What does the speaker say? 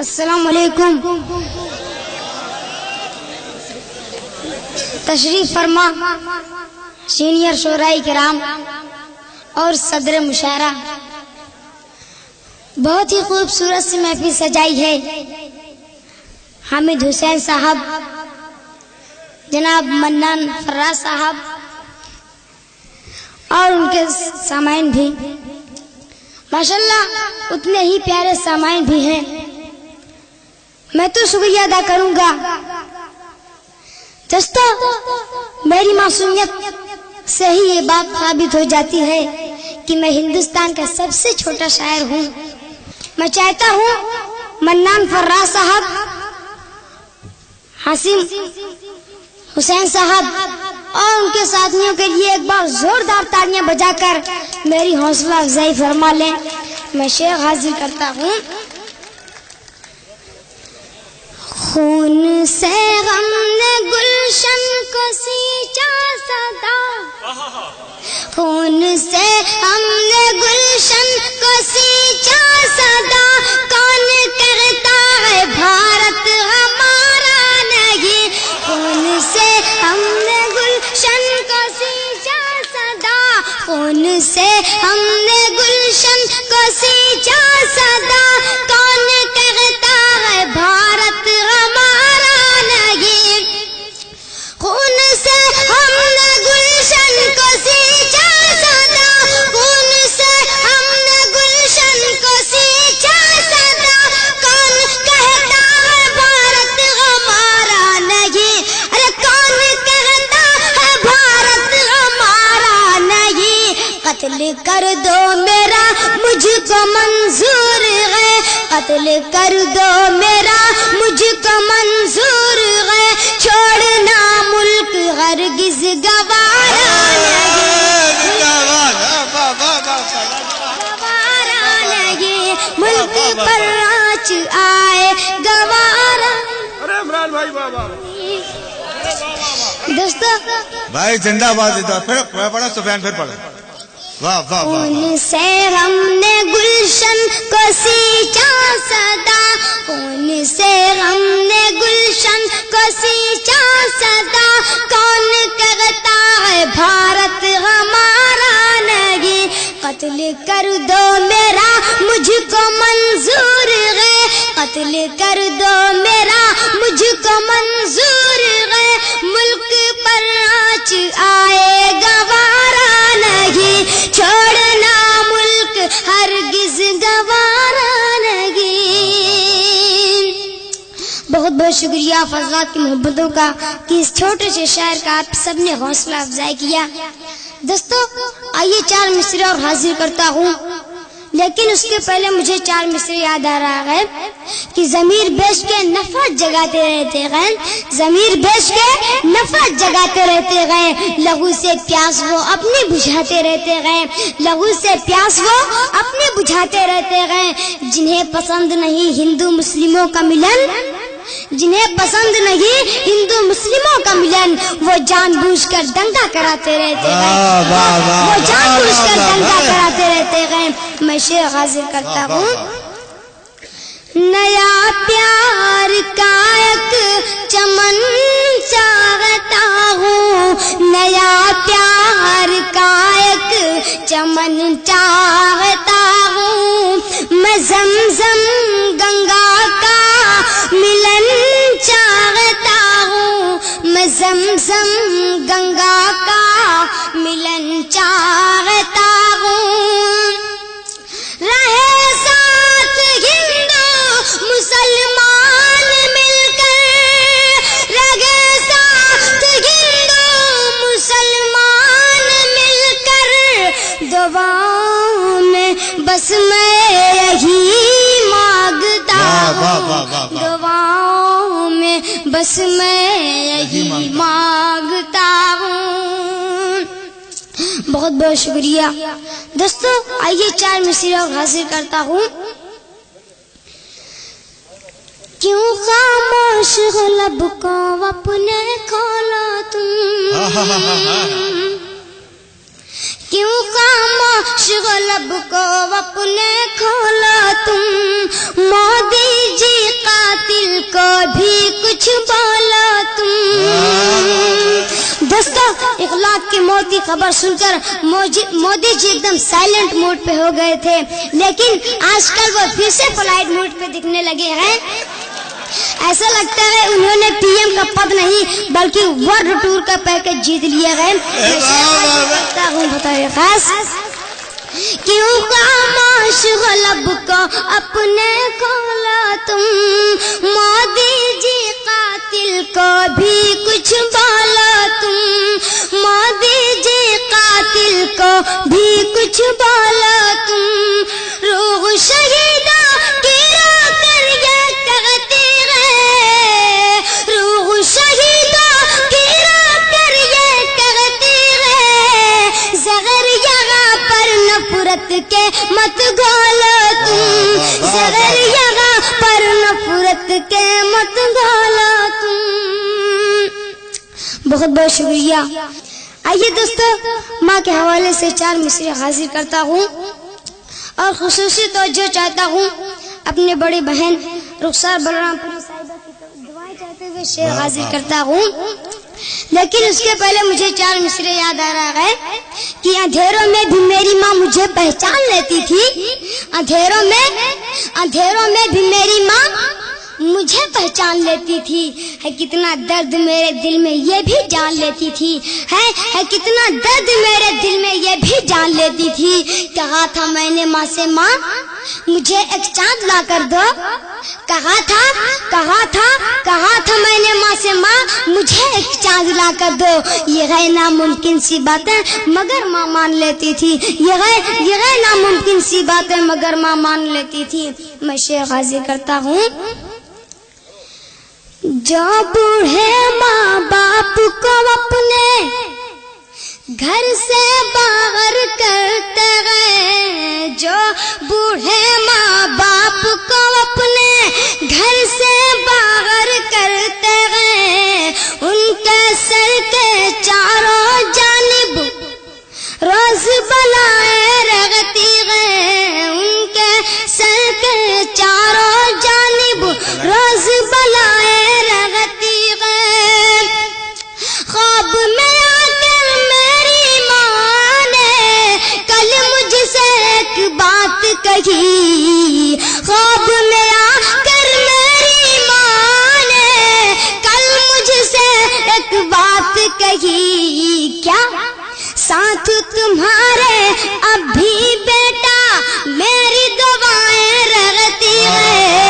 السلام علیکم. تشریف فرما سینئر شعراء کرام اور صدر مشاعرہ. بہت ہی خوبصورت سی محفل سجائی ہے. حامد حسین صاحب، جناب منان فراز صاحب اور ان کے سامعین بھی ماشاءاللہ اتنے ہی پیارے سامعین بھی ہیں. میں تو شکریہ ادا کروں گا. دوستو، میری معصومیت سے ہی یہ بات ثابت ہو جاتی ہے کہ میں ہندوستان کا سب سے چھوٹا شاعر ہوں. میں چاہتا ہوں منان فراز صاحب، حسین حسین صاحب اور ان کے ساتھیوں کے لیے ایک بار زوردار تالیاں بجا کر میری حوصلہ افزائی فرما لیں. میں شعر حاضر کرتا ہوں. خون سے غم نے گلشن کو سینچا صدا، خون سے ہم نے گلشن کو سینچا صدا. کون کہتا ہے بھارت ہمارا نہیں، خون سے ہم نے گلشن کو سینچا صدا، خون سے ہم نے گلشن کو سینچا صدا. کون کہتا ہے بھارت ہمارا نہیں، خون سے ہم نے گلشن کو سینچا صدا، خون سے ہم نے گلشن کو سینچا صدا. کون کہتا ہے بھارت ہمارا نہیں، ارے کون کہتا ہے بھارت ہمارا نہیں. قتل کر دو میرا مجھ کو منظور ہے، قتل کر دو میرا مجھ کو منظور ہے. چھوڑنا ملک ہرگز گوارا نہیں، گوارا نہیں. ملک پر آنچ آئے گوارا. دوستو بھائی زندہ باد دیتا. پھر پڑھا سفیان، پھر پڑھا. واہ واہ واہ. خون سے ہم نے گلشن کو سینچا صدا، خون سے ہم نے گلشن کو سینچا صدا. کون کہتا ہے بھارت ہمارا نہیں، قتل کر دو میرا مجھ کو منظور ہے، قتل کر دو میرا مجھ کو منظور ہے. ملک پر آنچ آئے گوارا نہیں، چھوڑنا ملک ہرگز گوارا نہیں. بہت بہت شکریہ آپ حضرات کی محبتوں کا کہ اس چھوٹے سے شاعر کا آپ سب نے حوصلہ افزائی کیا. دوستو آئیے 4 مصرے اور حاضر کرتا ہوں، لیکن اس کے پہلے مجھے 4 مصرے یاد آ رہا ہے کہ ضمیر بیچ کے نفرت جگاتے رہتے گئے، ضمیر بیچ کے نفرت جگاتے رہتے گئے. لہو سے پیاس وہ اپنی بجھاتے رہتے گئے، لہو سے پیاس وہ اپنی بجھاتے رہتے گئے. جنہیں پسند نہیں ہندو مسلموں کا ملن، جنہیں پسند نہیں ہندو مسلموں کا ملن، وہ جان بوجھ کر دنگا کراتے رہتے گئے، وہ جان بوجھ کر دنگا کراتے رہتے گئے. میں شعر حاضر کرتا ہوں. نیا پیار کا ایک چمن چاہتا ہوں، نیا پیار کا ایک چمن چاہتا ہوں. میں زمزم گنگا کا ملن چاہتا ہوں، میں زمزم گنگا کا ملن چاہتا ہوں. رہے ساتھ ہندو مسلمان مل کر، رہے ساتھ ہندو مسلمان مل کر. دعاؤں میں بس میں یہی مانگتا ہوں، دعاؤں میں بس میں یہی مانگتا ہوں. بہت بہت شکریہ. دوستو آئیے 4 مصرے اور حاضر کرتا ہوں. کیوں خاموش ہو لب کو اپنے کھولا تم، کیوں خاموش ہو لب کو اپنے کھولا تم. مودی جی قاتل کو بھی کچھ بولا تم. دوستو اخلاق کی موت کی خبر سن کر مودی جی ایک دم سائلنٹ موڈ پہ ہو گئے تھے، لیکن آج کل وہ پھر سے فلائٹ موڈ پہ دکھنے لگے ہیں. ایسا لگتا ہے انہوں نے پی ایم کا پد نہیں بلکہ ورلڈ ٹور کا پیکج جیت لیا ہے. بتائیے خاص کیوں خاموش ہو لب کو اپنے کھولا تم. مودی جی قاتل کو بھی کچھ بولا تم. مودی جی قاتل کو بھی کچھ بولا تم. روح شہیدوں کی رو کر یہ کہتی ہے، روح شہیدوں کی رو کر یہ کہتی ہے، زہر یہاں پر نفرت کے مت گھولو تم. زہر یہاں پر نفرت کے مت گھولو تم. بہت بہت شکریہ. آئیے دوستو ماں کے حوالے سے 4 مصرے حاضر کرتا ہوں اور خصوصی توجہ چاہتا ہوں اپنے بڑی بہن رخسار بلرام پوری صاحبہ کی دعائیں چاہتے ہوئے شعر حاضر کرتا ہوں. لیکن اس کے پہلے مجھے 4 مصرے یاد آ رہا ہے کہ اندھیروں میں بھی میری ماں مجھے پہچان لیتی تھی. اندھیروں میں بھی میری ماں مجھے پہچان لیتی تھی. ہے کتنا درد میرے دل میں یہ بھی جان لیتی تھی. ہے کتنا درد میرے دل میں یہ بھی جان لیتی تھی. کہا تھا میں نے ماں سے ماں مجھے ایک چاند لا کر دو. کہا تھا میں نے ماں سے ماں مجھے ایک چاند لا کر دو. یہ ہے ناممکن سی باتیں مگر ماں مان لیتی تھی. یہ ہے ناممکن سی باتیں مگر ماں مان لیتی تھی. میں شعر حاضر کرتا ہوں. جو بوڑھے ماں باپ کو اپنے گھر سے باہر کرتے گئے، جو بوڑھے ماں باپ کو اپنے گھر سے باہر کرتے گئے، ان کے سر کے چاروں جانب روز بلائیں رہتی گئے. ان کے سر کے چاروں جانب روز بلائیں رہتی گئے. خواب میں آ کر میری ماں نے کل مجھ سے ایک بات کہی. خواب میں آ کر میری ماں نے کل مجھ سے ایک بات کہی. کیا ساتھ تمہارے